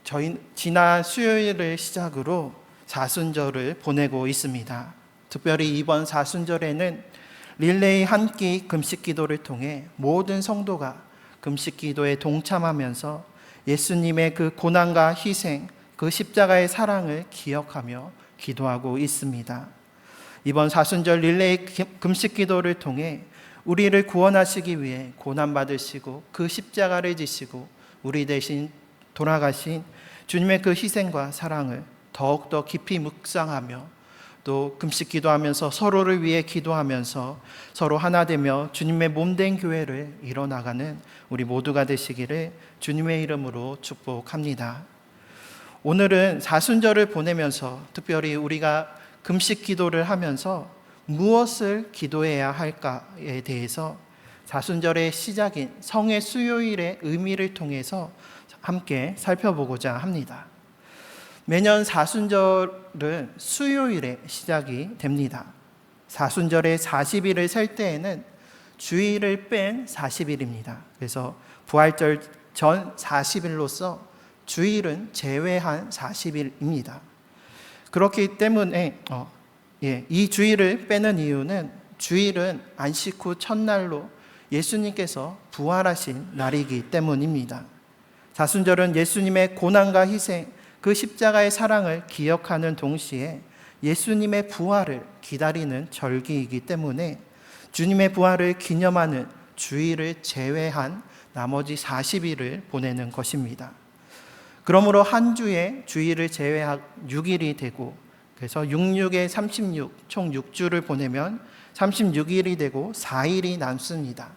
저희 지난 수요일을 시작으로 사순절을 보내고 있습니다. 특별히 이번 사순절에는 릴레이 한 끼 금식 기도를 통해 모든 성도가 금식 기도에 동참하면서 예수님의 그 고난과 희생, 그 십자가의 사랑을 기억하며 기도하고 있습니다. 이번 사순절 릴레이 금식 기도를 통해 우리를 구원하시기 위해 고난받으시고 그 십자가를 지시고 우리 대신 돌아가신 주님의 그 희생과 사랑을 더욱더 깊이 묵상하며 또 금식 기도하면서 서로를 위해 기도하면서 서로 하나 되며 주님의 몸된 교회를 이뤄나가는 우리 모두가 되시기를 주님의 이름으로 축복합니다. 오늘은 사순절을 보내면서 특별히 우리가 금식 기도를 하면서 무엇을 기도해야 할까에 대해서 사순절의 시작인 성의 수요일의 의미를 통해서 함께 살펴보고자 합니다. 매년 사순절은 수요일에 시작이 됩니다. 사순절의 40일을 셀 때에는 주일을 뺀 40일입니다. 그래서 부활절 전 40일로서 주일은 제외한 40일입니다. 그렇기 때문에 이 주일을 빼는 이유는 주일은 안식 후 첫날로 예수님께서 부활하신 날이기 때문입니다. 사순절은 예수님의 고난과 희생, 그 십자가의 사랑을 기억하는 동시에 예수님의 부활을 기다리는 절기이기 때문에 주님의 부활을 기념하는 주일을 제외한 나머지 40일을 보내는 것입니다. 그러므로 한 주에 주일을 제외한 6일이 되고 그래서 66에 36, 총 6주를 보내면 36일이 되고 4일이 남습니다.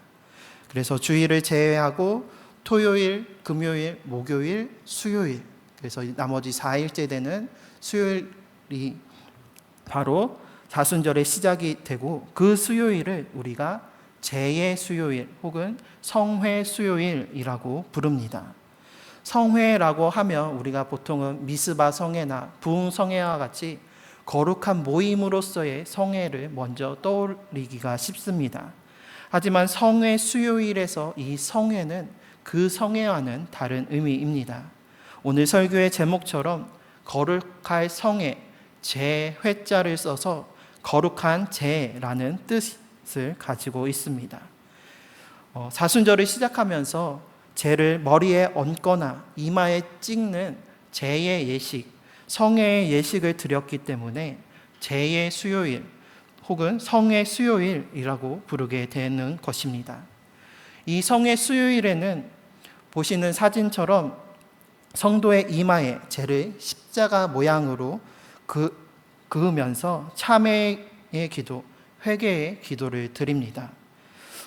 그래서 주일을 제외하고 토요일, 금요일, 목요일, 수요일, 그래서 나머지 4일째 되는 수요일이 바로 사순절의 시작이 되고 그 수요일을 우리가 제의 수요일 혹은 성회 수요일이라고 부릅니다. 성회라고 하면 우리가 보통은 미스바 성회나 부흥 성회와 같이 거룩한 모임으로서의 성회를 먼저 떠올리기가 쉽습니다. 하지만 성회 수요일에서 이 성회는 그 성회와는 다른 의미입니다. 오늘 설교의 제목처럼 거룩할 성회, 제회자를 써서 거룩한 제라는 뜻을 가지고 있습니다. 사순절을 시작하면서 제를 머리에 얹거나 이마에 찍는 제의 예식, 성회의 예식을 드렸기 때문에 제의 수요일 혹은 성회 수요일이라고 부르게 되는 것입니다. 이 성회 수요일에는 보시는 사진처럼 성도의 이마에 제를 십자가 모양으로 그으면서 참회의 기도, 회개의 기도를 드립니다.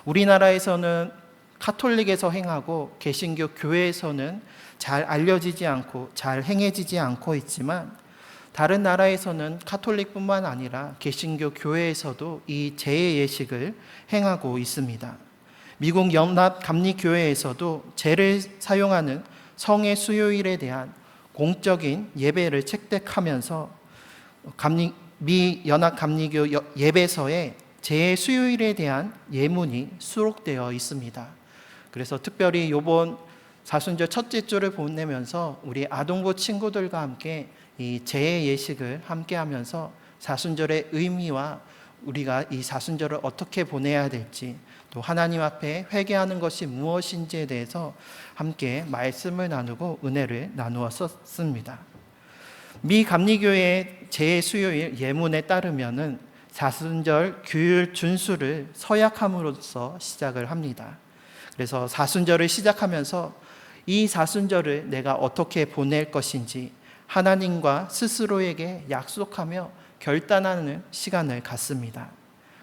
우리나라에서는 카톨릭에서 행하고 개신교 교회에서는 잘 알려지지 않고 잘 행해지지 않고 있지만 다른 나라에서는 카톨릭뿐만 아니라 개신교 교회에서도 이 제의 예식을 행하고 있습니다. 미국 연합감리교회에서도 제를 사용하는 성의 수요일에 대한 공적인 예배를 채택하면서 미 연합감리교 예배서에 제의 수요일에 대한 예문이 수록되어 있습니다. 그래서 특별히 이번 사순절 첫째 주를 보내면서 우리 아동부 친구들과 함께 이 제의 예식을 함께 하면서 사순절의 의미와 우리가 이 사순절을 어떻게 보내야 될지 또 하나님 앞에 회개하는 것이 무엇인지에 대해서 함께 말씀을 나누고 은혜를 나누었습니다. 미 감리교회의 제의 수요일 예문에 따르면은 사순절 규율 준수를 서약함으로써 시작을 합니다. 그래서 사순절을 시작하면서 이 사순절을 내가 어떻게 보낼 것인지 하나님과 스스로에게 약속하며 결단하는 시간을 갖습니다.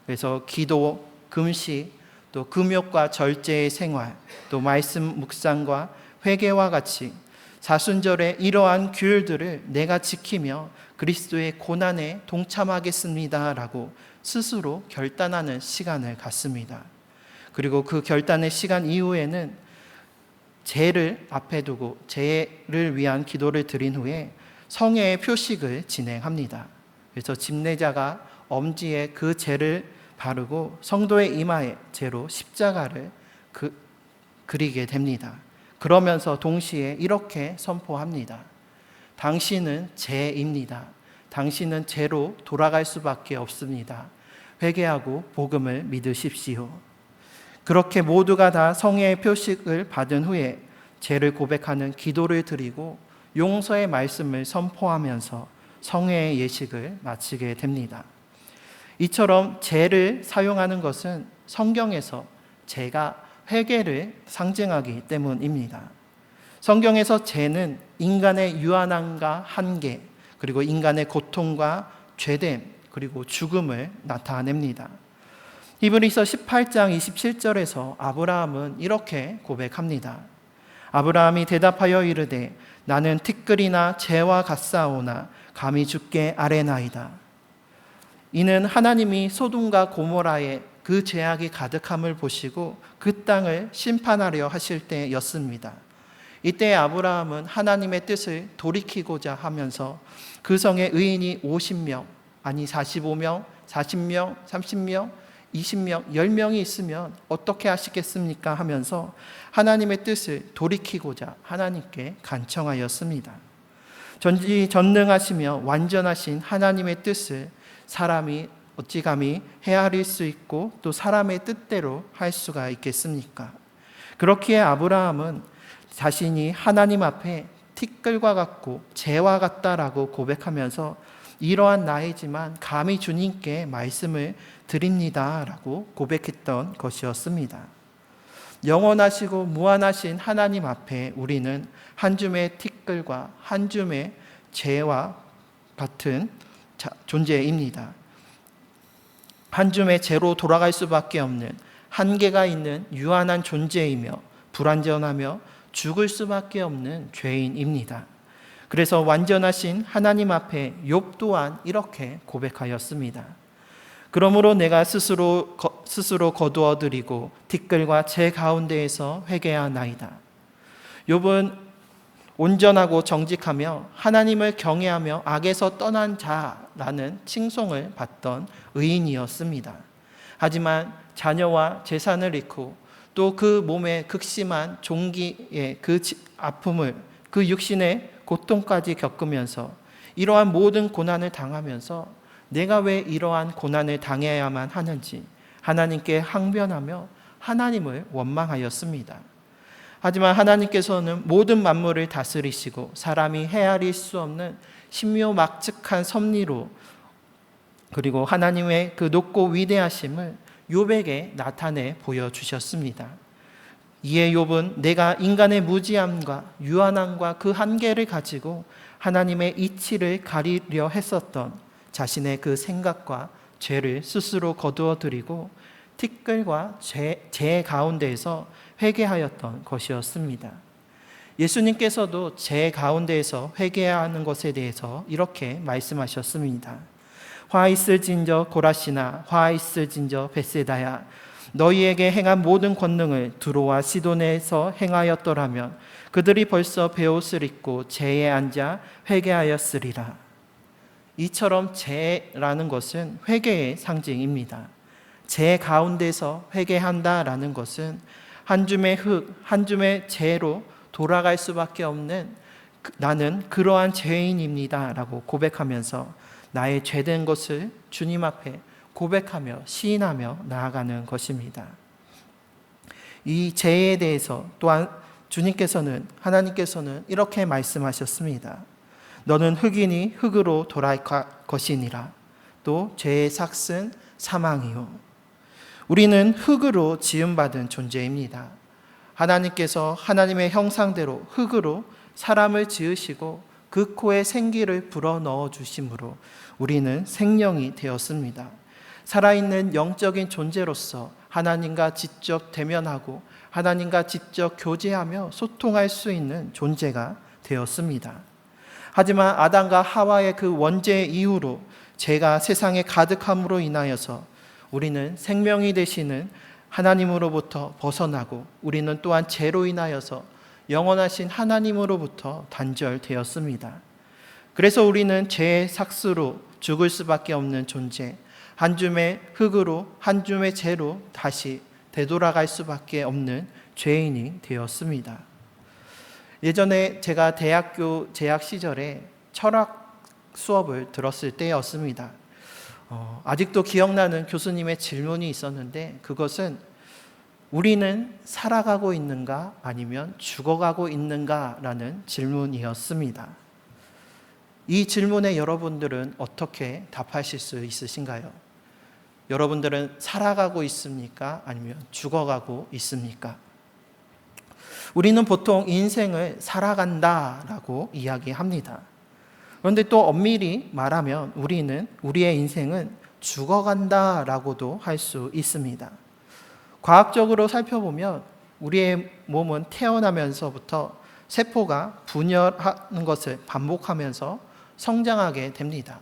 그래서 기도, 금식, 또 금욕과 절제의 생활, 또 말씀 묵상과 회개와 같이 사순절의 이러한 규율들을 내가 지키며 그리스도의 고난에 동참하겠습니다라고 스스로 결단하는 시간을 갖습니다. 그리고 그 결단의 시간 이후에는 제를 앞에 두고 제를 위한 기도를 드린 후에 성회의 표식을 진행합니다. 그래서 집례자가 엄지에 그 제를 바르고 성도의 이마에 제로 십자가를 그리게 됩니다. 그러면서 동시에 이렇게 선포합니다. 당신은 죄입니다. 당신은 죄로 돌아갈 수밖에 없습니다. 회개하고 복음을 믿으십시오. 그렇게 모두가 다 성회의 표식을 받은 후에 죄를 고백하는 기도를 드리고 용서의 말씀을 선포하면서 성회의 예식을 마치게 됩니다. 이처럼 죄를 사용하는 것은 성경에서 죄가 회개를 상징하기 때문입니다. 성경에서 죄는 인간의 유한함과 한계, 그리고 인간의 고통과 죄됨, 그리고 죽음을 나타냅니다. 히브리서 18장 27절에서 아브라함은 이렇게 고백합니다. 아브라함이 대답하여 이르되 나는 티끌이나 재와 같사오나 감히 주께 아뢰나이다. 이는 하나님이 소돔과 고모라에 그 죄악이 가득함을 보시고 그 땅을 심판하려 하실 때였습니다. 이때 아브라함은 하나님의 뜻을 돌이키고자 하면서 그 성에 의인이 50명, 아니 45명, 40명, 30명, 20명, 10명이 있으면 어떻게 하시겠습니까? 하면서 하나님의 뜻을 돌이키고자 하나님께 간청하였습니다. 전지전능하시며 완전하신 하나님의 뜻을 사람이 어찌 감히 헤아릴 수 있고 또 사람의 뜻대로 할 수가 있겠습니까? 그렇기에 아브라함은 자신이 하나님 앞에 티끌과 같고 재와 같다라고 고백하면서 이러한 나이지만 감히 주님께 말씀을 드립니다라고 고백했던 것이었습니다. 영원하시고 무한하신 하나님 앞에 우리는 한 줌의 티끌과 한 줌의 재와 같은 존재입니다. 한 줌의 재로 돌아갈 수밖에 없는 한계가 있는 유한한 존재이며 불완전하며 죽을 수밖에 없는 죄인입니다. 그래서 완전하신 하나님 앞에 욥 또한 이렇게 고백하였습니다. 그러므로 내가 스스로 거두어드리고 티끌과 재 가운데에서 회개하나이다. 욥은 온전하고 정직하며 하나님을 경외하며 악에서 떠난 자라는 칭송을 받던 의인이었습니다. 하지만 자녀와 재산을 잃고 또 그 몸의 극심한 종기의 그 아픔을, 그 육신의 고통까지 겪으면서 이러한 모든 고난을 당하면서 내가 왜 이러한 고난을 당해야만 하는지 하나님께 항변하며 하나님을 원망하였습니다. 하지만 하나님께서는 모든 만물을 다스리시고 사람이 헤아릴 수 없는 신묘막측한 섭리로 그리고 하나님의 그 높고 위대하심을 욥에게 나타내 보여주셨습니다. 이에 욥은 내가 인간의 무지함과 유한함과 그 한계를 가지고 하나님의 이치를 가리려 했었던 자신의 그 생각과 죄를 스스로 거두어드리고 티끌과 죄 가운데에서 회개하였던 것이었습니다. 예수님께서도 죄 가운데에서 회개하는 것에 대해서 이렇게 말씀하셨습니다. 화 있을진저 고라시나 화 있을진저 벳세다야 너희에게 행한 모든 권능을 두로와 시돈에서 행하였더라면 그들이 벌써 베옷을 입고 죄에 앉아 회개하였으리라. 이처럼 죄라는 것은 회개의 상징입니다. 죄 가운데서 회개한다라는 것은 한 줌의 흙, 한 줌의 죄로 돌아갈 수밖에 없는 나는 그러한 죄인입니다 라고 고백하면서 나의 죄된 것을 주님 앞에 고백하며 시인하며 나아가는 것입니다. 이 죄에 대해서 또한 하나님께서는 이렇게 말씀하셨습니다. 너는 흙이니 흙으로 돌아갈 것이니라. 또 죄의 삭은 사망이요. 우리는 흙으로 지음받은 존재입니다. 하나님께서 하나님의 형상대로 흙으로 사람을 지으시고 그 코에 생기를 불어넣어 주심으로 우리는 생명이 되었습니다. 살아있는 영적인 존재로서 하나님과 직접 대면하고 하나님과 직접 교제하며 소통할 수 있는 존재가 되었습니다. 하지만 아담과 하와의 그 원죄 이후로 죄가 세상에 가득함으로 인하여서 우리는 생명이 되시는 하나님으로부터 벗어나고 우리는 또한 죄로 인하여서 영원하신 하나님으로부터 단절되었습니다. 그래서 우리는 죄의 삭스로 죽을 수밖에 없는 존재, 한 줌의 흙으로 한 줌의 죄로 다시 되돌아갈 수밖에 없는 죄인이 되었습니다. 예전에 제가 대학교 재학 시절에 철학 수업을 들었을 때였습니다. 아직도 기억나는 교수님의 질문이 있었는데, 그것은 우리는 살아가고 있는가 아니면 죽어가고 있는가라는 질문이었습니다. 이 질문에 여러분들은 어떻게 답하실 수 있으신가요? 여러분들은 살아가고 있습니까? 아니면 죽어가고 있습니까? 우리는 보통 인생을 살아간다라고 이야기합니다. 그런데 또 엄밀히 말하면 우리의 인생은 죽어간다라고도 할 수 있습니다. 과학적으로 살펴보면 우리의 몸은 태어나면서부터 세포가 분열하는 것을 반복하면서 성장하게 됩니다.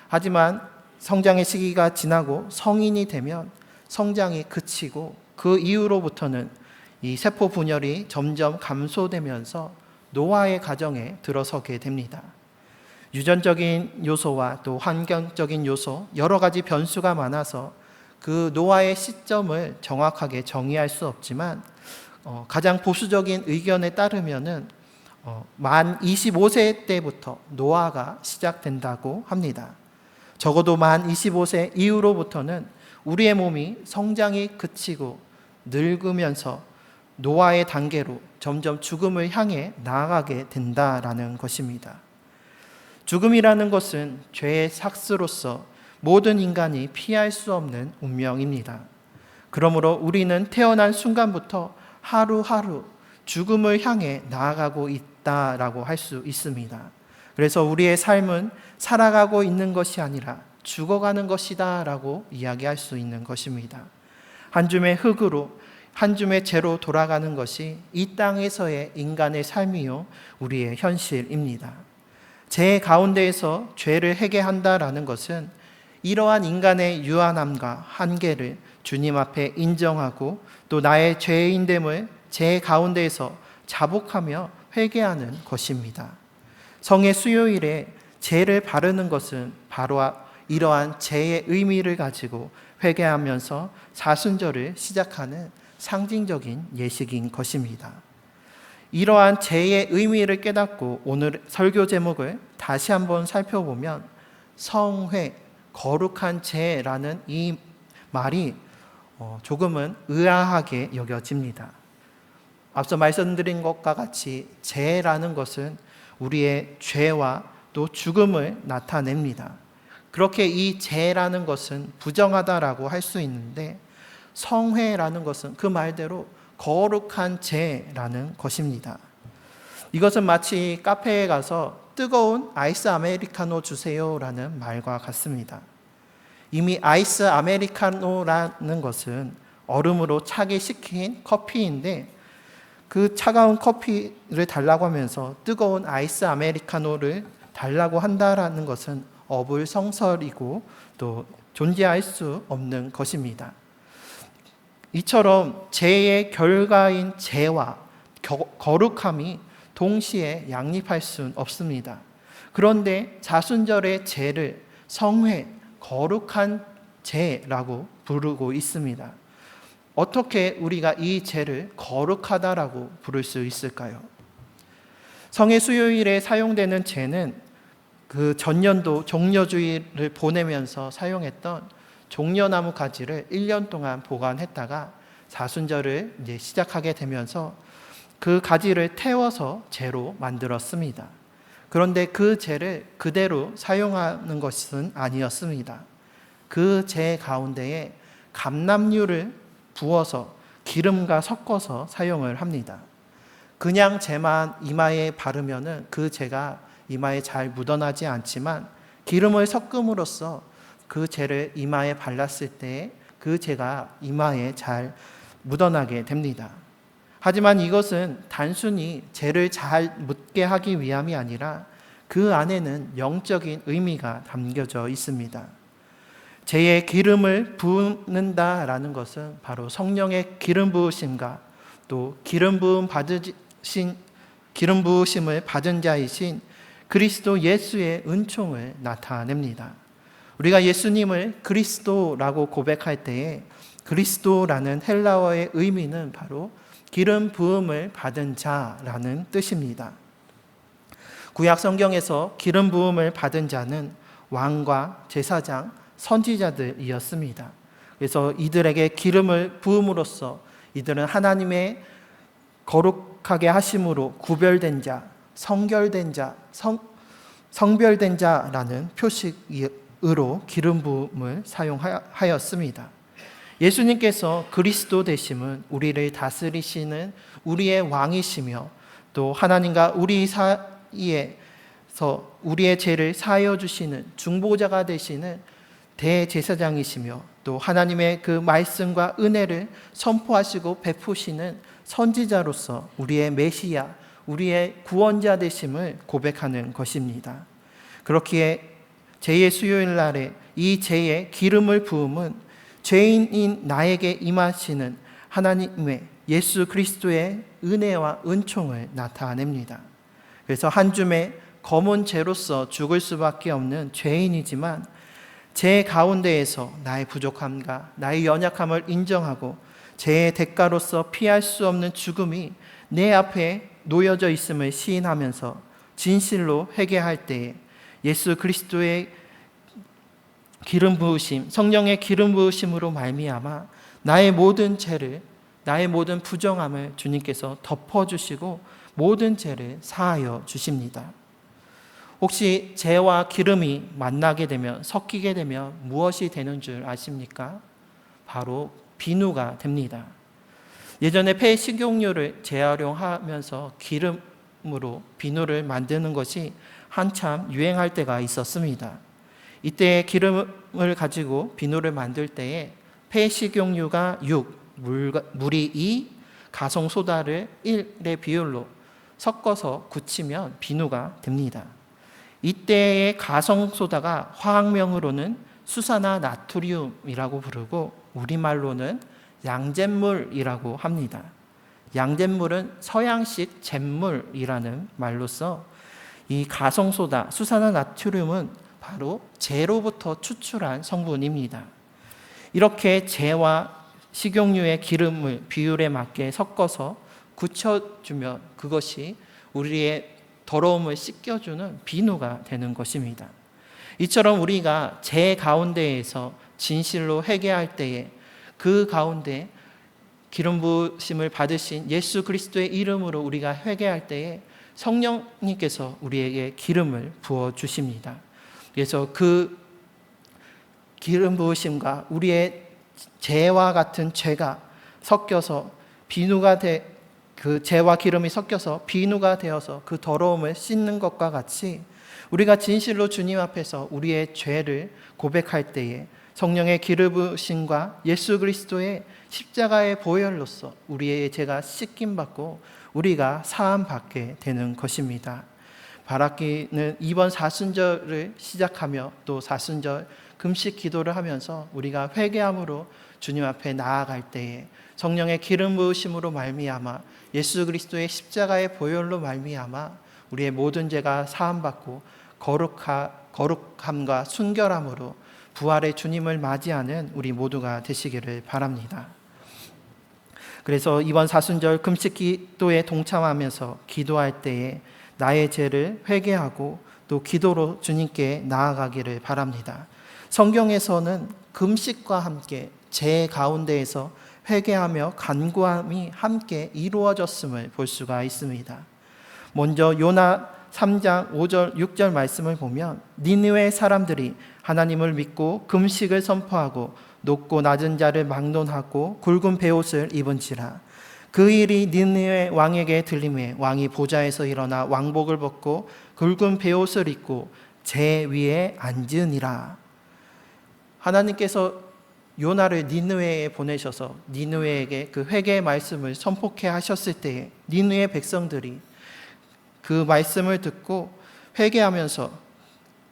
하지만 성장의 시기가 지나고 성인이 되면 성장이 그치고 그 이후로부터는 이 세포 분열이 점점 감소되면서 노화의 과정에 들어서게 됩니다. 유전적인 요소와 또 환경적인 요소, 여러 가지 변수가 많아서 그 노화의 시점을 정확하게 정의할 수 없지만 가장 보수적인 의견에 따르면은 만 25세 때부터 노화가 시작된다고 합니다. 적어도 만 25세 이후로부터는 우리의 몸이 성장이 그치고 늙으면서 노화의 단계로 점점 죽음을 향해 나아가게 된다라는 것입니다. 죽음이라는 것은 죄의 삭스로서 모든 인간이 피할 수 없는 운명입니다. 그러므로 우리는 태어난 순간부터 하루하루 죽음을 향해 나아가고 있다라고 할 수 있습니다. 그래서 우리의 삶은 살아가고 있는 것이 아니라 죽어가는 것이다라고 이야기할 수 있는 것입니다. 한 줌의 흙으로 한 줌의 재로 돌아가는 것이 이 땅에서의 인간의 삶이요 우리의 현실입니다. 죄 가운데에서 죄를 회개한다라는 것은 이러한 인간의 유한함과 한계를 주님 앞에 인정하고 또 나의 죄인됨을 죄 가운데에서 자복하며 회개하는 것입니다. 성의 수요일에 죄를 바르는 것은 바로 이러한 죄의 의미를 가지고 회개하면서 사순절을 시작하는 상징적인 예식인 것입니다. 이러한 죄의 의미를 깨닫고 오늘 설교 제목을 다시 한번 살펴보면 성회, 거룩한 죄라는 이 말이 조금은 의아하게 여겨집니다. 앞서 말씀드린 것과 같이 죄라는 것은 우리의 죄와 또 죽음을 나타냅니다. 그렇게 이 죄라는 것은 부정하다라고 할 수 있는데 성회라는 것은 그 말대로 거룩한 죄라는 것입니다. 이것은 마치 카페에 가서 뜨거운 아이스 아메리카노 주세요라는 말과 같습니다. 이미 아이스 아메리카노라는 것은 얼음으로 차게 식힌 커피인데 그 차가운 커피를 달라고 하면서 뜨거운 아이스 아메리카노를 달라고 한다라는 것은 어불성설이고 또 존재할 수 없는 것입니다. 이처럼 죄의 결과인 죄와 거룩함이 동시에 양립할 수는 없습니다. 그런데 자순절의 죄를 성회, 거룩한 죄라고 부르고 있습니다. 어떻게 우리가 이 죄를 거룩하다라고 부를 수 있을까요? 성의 수요일에 사용되는 죄는 그 전년도 종려주의를 보내면서 사용했던 종려나무 가지를 1년 동안 보관했다가 사순절을 이제 시작하게 되면서 그 가지를 태워서 재로 만들었습니다. 그런데 그 재를 그대로 사용하는 것은 아니었습니다. 그 재 가운데에 감람류를 부어서 기름과 섞어서 사용을 합니다. 그냥 재만 이마에 바르면은 그 재가 이마에 잘 묻어나지 않지만 기름을 섞음으로써 그 재를 이마에 발랐을 때 그 재가 이마에 잘 묻어나게 됩니다. 하지만 이것은 단순히 재를 잘 묻게 하기 위함이 아니라 그 안에는 영적인 의미가 담겨져 있습니다. 재에 기름을 붓는다라는 것은 바로 성령의 기름 부으심과 또 기름 부으심을 받은 자이신 그리스도 예수의 은총을 나타냅니다. 우리가 예수님을 그리스도라고 고백할 때에 그리스도라는 헬라어의 의미는 바로 기름 부음을 받은 자라는 뜻입니다. 구약 성경에서 기름 부음을 받은 자는 왕과 제사장, 선지자들이었습니다. 그래서 이들에게 기름을 부음으로써 이들은 하나님의 거룩하게 하심으로 구별된 자, 성결된 자, 성별된 자라는 표식으로 기름 부음을 사용하였습니다. 예수님께서 그리스도 되심은 우리를 다스리시는 우리의 왕이시며 또 하나님과 우리 사이에서 우리의 죄를 사하여 주시는 중보자가 되시는 대제사장이시며 또 하나님의 그 말씀과 은혜를 선포하시고 베푸시는 선지자로서 우리의 메시아, 우리의 구원자 되심을 고백하는 것입니다. 그렇기에 제의 수요일 날에 이 제의 기름을 부음은 죄인인 나에게 임하시는 하나님의 예수 그리스도의 은혜와 은총을 나타냅니다. 그래서 한 줌의 검은 죄로서 죽을 수밖에 없는 죄인이지만 죄 가운데에서 나의 부족함과 나의 연약함을 인정하고 죄의 대가로서 피할 수 없는 죽음이 내 앞에 놓여져 있음을 시인하면서 진실로 회개할 때에 예수 그리스도의 기름 부으심, 성령의 기름 부으심으로 말미암아 나의 모든 죄를, 나의 모든 부정함을 주님께서 덮어주시고 모든 죄를 사하여 주십니다. 혹시 죄와 기름이 만나게 되면, 섞이게 되면 무엇이 되는 줄 아십니까? 바로 비누가 됩니다. 예전에 폐 식용유를 재활용하면서 기름으로 비누를 만드는 것이 한참 유행할 때가 있었습니다. 이때 기름을 가지고 비누를 만들 때에 폐식용유가 6, 물이 2, 가성소다를 1의 비율로 섞어서 굳히면 비누가 됩니다. 이때의 가성소다가 화학명으로는 수산화 나트륨이라고 부르고 우리말로는 양잿물이라고 합니다. 양잿물은 서양식 잿물이라는 말로써 이 가성소다, 수산화 나트륨은 바로 재로부터 추출한 성분입니다. 이렇게 재와 식용유의 기름을 비율에 맞게 섞어서 굳혀주면 그것이 우리의 더러움을 씻겨주는 비누가 되는 것입니다. 이처럼 우리가 재 가운데에서 진실로 회개할 때에 그 가운데 기름 부으심을 받으신 예수 그리스도의 이름으로 우리가 회개할 때에 성령님께서 우리에게 기름을 부어 주십니다. 그래서 그 기름 부으심과 우리의 죄와 같은 죄가 섞여서 비누가 그 죄와 기름이 섞여서 비누가 되어서 그 더러움을 씻는 것과 같이 우리가 진실로 주님 앞에서 우리의 죄를 고백할 때에 성령의 기름 부으심과 예수 그리스도의 십자가의 보혈로서 우리의 죄가 씻김 받고 우리가 사함 받게 되는 것입니다. 바라기는 이번 사순절을 시작하며 또 사순절 금식 기도를 하면서 우리가 회개함으로 주님 앞에 나아갈 때에 성령의 기름 부으심으로 말미암아 예수 그리스도의 십자가의 보혈로 말미암아 우리의 모든 죄가 사함받고 거룩함과 순결함으로 부활의 주님을 맞이하는 우리 모두가 되시기를 바랍니다. 그래서 이번 사순절 금식 기도에 동참하면서 기도할 때에 나의 죄를 회개하고 또 기도로 주님께 나아가기를 바랍니다. 성경에서는 금식과 함께 죄 가운데에서 회개하며 간구함이 함께 이루어졌음을 볼 수가 있습니다. 먼저 요나 3장 5절 6절 말씀을 보면 니느웨 사람들이 하나님을 믿고 금식을 선포하고 높고 낮은 자를 막론하고 굵은 베옷을 입은지라. 그 일이 니느웨 왕에게 들림에 왕이 보좌에서 일어나 왕복을 벗고 굵은 베옷을 입고 제 위에 앉으니라. 하나님께서 요나를 니느웨에 보내셔서 니느웨에게 그 회개의 말씀을 선포케 하셨을 때에 니느웨 백성들이 그 말씀을 듣고 회개하면서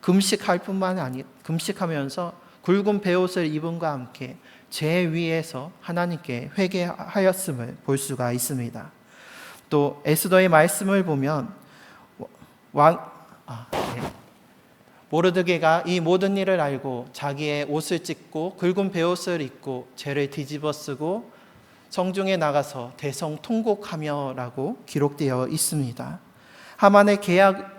금식할 뿐만 아니라 금식하면서 굵은 베옷을 입음과 함께 죄 위에서 하나님께 회개하였음을 볼 수가 있습니다. 또 에스더의 말씀을 보면 모르드게가 이 모든 일을 알고 자기의 옷을 찢고 굵은 베옷을 입고 죄를 뒤집어 쓰고 성중에 나가서 대성통곡하며라고 기록되어 있습니다. 하만의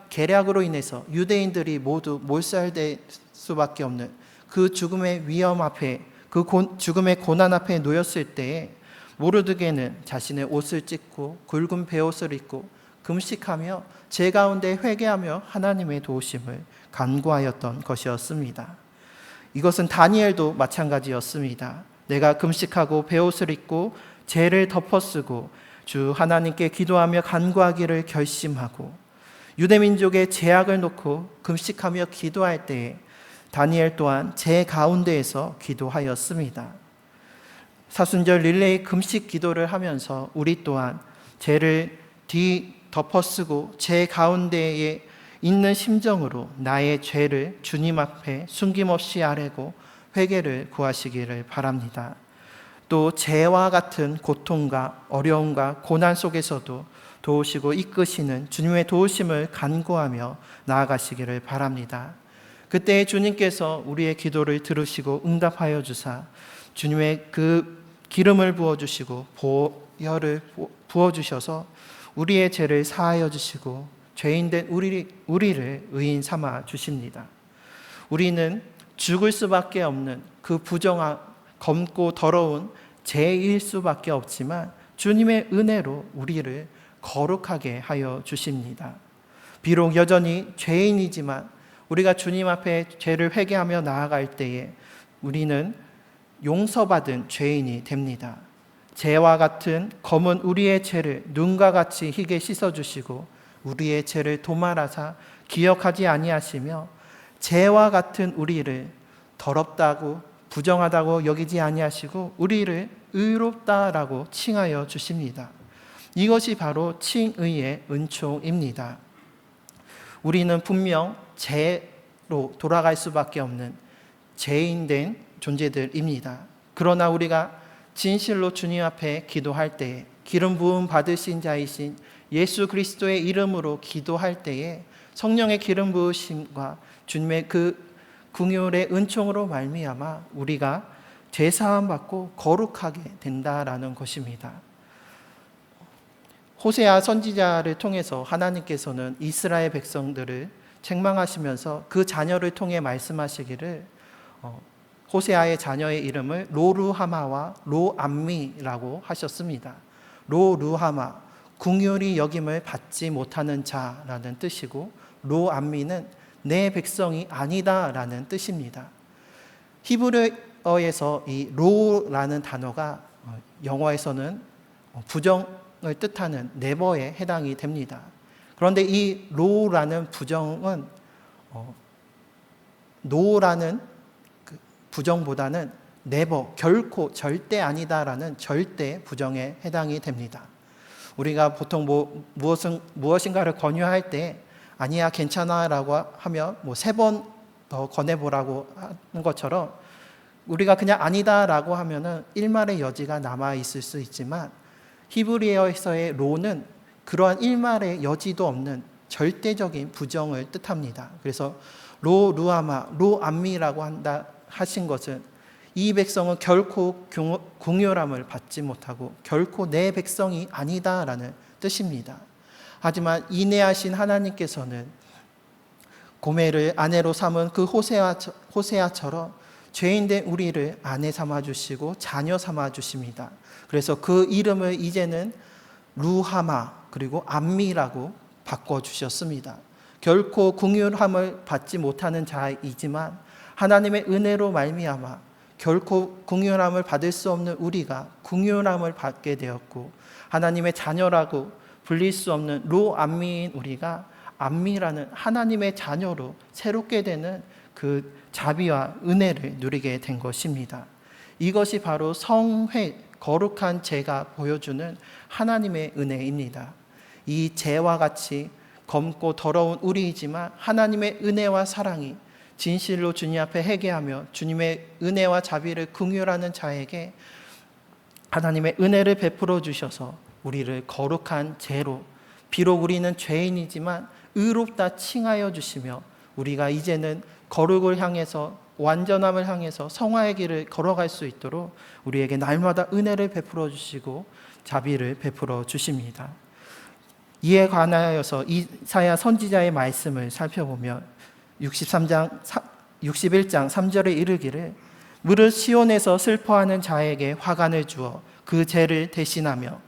계략으로 인해서 유대인들이 모두 몰살될 수밖에 없는 그 죽음의 위험 앞에, 그 죽음의 고난 앞에 놓였을 때에 모르드게는 자신의 옷을 찢고 굵은 베옷을 입고 금식하며 제 가운데 회개하며 하나님의 도우심을 간구하였던 것이었습니다. 이것은 다니엘도 마찬가지였습니다. 내가 금식하고 베옷을 입고 죄를 덮어쓰고 주 하나님께 기도하며 간구하기를 결심하고 유대민족의 죄악을 놓고 금식하며 기도할 때에 다니엘 또한 제 가운데에서 기도하였습니다. 사순절 릴레이 금식 기도를 하면서 우리 또한 죄를 덮어쓰고 제 가운데에 있는 심정으로 나의 죄를 주님 앞에 숨김없이 아뢰고 회개를 구하시기를 바랍니다. 또 죄와 같은 고통과 어려움과 고난 속에서도 도우시고 이끄시는 주님의 도우심을 간구하며 나아가시기를 바랍니다. 그때 주님께서 우리의 기도를 들으시고 응답하여 주사 주님의 그 기름을 부어주시고 보혈을 부어주셔서 우리의 죄를 사하여 주시고 죄인된 우리를 의인 삼아 주십니다. 우리는 죽을 수밖에 없는 그 검고 더러운 죄일 수밖에 없지만 주님의 은혜로 우리를 거룩하게 하여 주십니다. 비록 여전히 죄인이지만 우리가 주님 앞에 죄를 회개하며 나아갈 때에 우리는 용서받은 죄인이 됩니다. 죄와 같은 검은 우리의 죄를 눈과 같이 희게 씻어주시고 우리의 죄를 도말하사 기억하지 아니하시며 죄와 같은 우리를 더럽다고 부정하다고 여기지 아니하시고 우리를 의롭다라고 칭하여 주십니다. 이것이 바로 칭의의 은총입니다. 우리는 분명 죄로 돌아갈 수밖에 없는 죄인된 존재들입니다. 그러나 우리가 진실로 주님 앞에 기도할 때에 기름 부음 받으신 자이신 예수 그리스도의 이름으로 기도할 때에 성령의 기름 부으심과 주님의 그 긍휼의 은총으로 말미암아 우리가 죄 사함 받고 거룩하게 된다라는 것입니다. 호세아 선지자를 통해서 하나님께서는 이스라엘 백성들을 책망하시면서 그 자녀를 통해 말씀하시기를 호세아의 자녀의 이름을 로루하마와 로암미라고 하셨습니다. 로루하마, 긍휼히 여김을 받지 못하는 자라는 뜻이고 로암미는 내 백성이 아니다라는 뜻입니다. 히브리어에서 이 로라는 단어가 영어에서는 부정을 뜻하는 네버에 해당이 됩니다. 그런데 이 로라는 부정은 노라는 부정보다는 네버, 결코, 절대 아니다라는 절대 부정에 해당이 됩니다. 우리가 보통 무엇인가를 권유할 때 아니야 괜찮아 라고 하면 3번 더 권해보라고 하는 것처럼 우리가 그냥 아니다 라고 하면은 일말의 여지가 남아있을 수 있지만 히브리어에서의 로는 그러한 일말의 여지도 없는 절대적인 부정을 뜻합니다. 그래서 루아마, 로암미라고 하신 것은 이 백성은 결코 긍휼함을 받지 못하고 결코 내 백성이 아니다라는 뜻입니다. 하지만 인애하신 하나님께서는 고멜을 아내로 삼은 그 호세아처럼 죄인된 우리를 아내 삼아주시고 자녀 삼아주십니다. 그래서 그 이름을 이제는 루하마 그리고 암미라고 바꿔주셨습니다. 결코 긍휼함을 받지 못하는 자이지만 하나님의 은혜로 말미암아 결코 긍휼함을 받을 수 없는 우리가 긍휼함을 받게 되었고 하나님의 자녀라고 불릴 수 없는 로암미인 우리가 암미라는 하나님의 자녀로 새롭게 되는 그 자비와 은혜를 누리게 된 것입니다. 이것이 바로 성회, 거룩한 죄가 보여주는 하나님의 은혜입니다. 이 죄와 같이 검고 더러운 우리이지만 하나님의 은혜와 사랑이 진실로 주님 앞에 회개하며 주님의 은혜와 자비를 긍휼하는 자에게 하나님의 은혜를 베풀어 주셔서 우리를 거룩한 죄로 비록 우리는 죄인이지만 의롭다 칭하여 주시며 우리가 이제는 거룩을 향해서 완전함을 향해서 성화의 길을 걸어갈 수 있도록 우리에게 날마다 은혜를 베풀어 주시고 자비를 베풀어 주십니다. 이에 관하여서 이사야 선지자의 말씀을 살펴보면 61장 3절에 이르기를 무릇 시온에서 슬퍼하는 자에게 화관을 주어 그 죄를 대신하며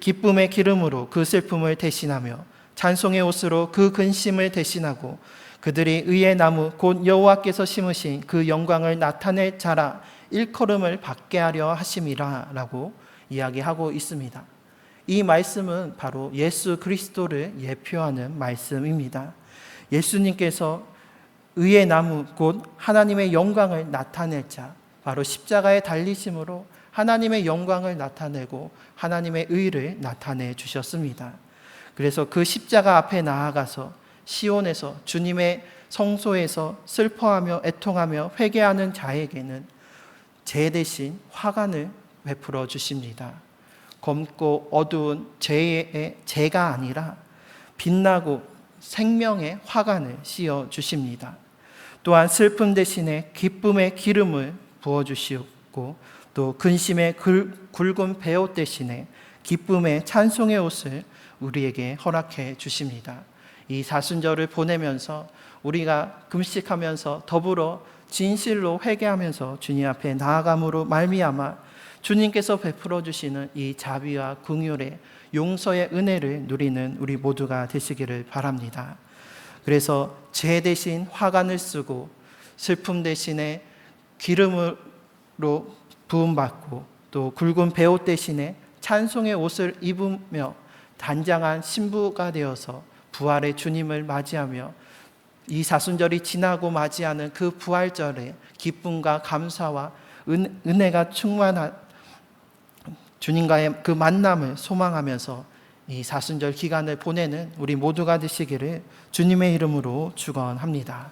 기쁨의 기름으로 그 슬픔을 대신하며 찬송의 옷으로 그 근심을 대신하고 그들이 의의 나무 곧 여호와께서 심으신 그 영광을 나타낼 자라 일컬음을 받게 하려 하심이라 라고 이야기하고 있습니다. 이 말씀은 바로 예수 그리스도를 예표하는 말씀입니다. 예수님께서 의의 나무 곧 하나님의 영광을 나타낼 자, 바로 십자가에 달리심으로 하나님의 영광을 나타내고 하나님의 의를 나타내 주셨습니다. 그래서 그 십자가 앞에 나아가서 시온에서 주님의 성소에서 슬퍼하며 애통하며 회개하는 자에게는 죄 대신 화관을 베풀어 주십니다. 검고 어두운 죄가 아니라 빛나고 생명의 화관을 씌워 주십니다. 또한 슬픔 대신에 기쁨의 기름을 부어 주시고 또 근심의 굵은 베옷 대신에 기쁨의 찬송의 옷을 우리에게 허락해 주십니다. 이 사순절을 보내면서 우리가 금식하면서 더불어 진실로 회개하면서 주님 앞에 나아감으로 말미암아 주님께서 베풀어 주시는 이 자비와 긍휼의 용서의 은혜를 누리는 우리 모두가 되시기를 바랍니다. 그래서 죄 대신 화관을 쓰고 슬픔 대신에 기름으로 부음받고 또 굵은 베옷 대신에 찬송의 옷을 입으며 단장한 신부가 되어서 부활의 주님을 맞이하며 이 사순절이 지나고 맞이하는 그 부활절에 기쁨과 감사와 은혜가 충만한 주님과의 그 만남을 소망하면서 이 사순절 기간을 보내는 우리 모두가 되시기를 주님의 이름으로 축원합니다.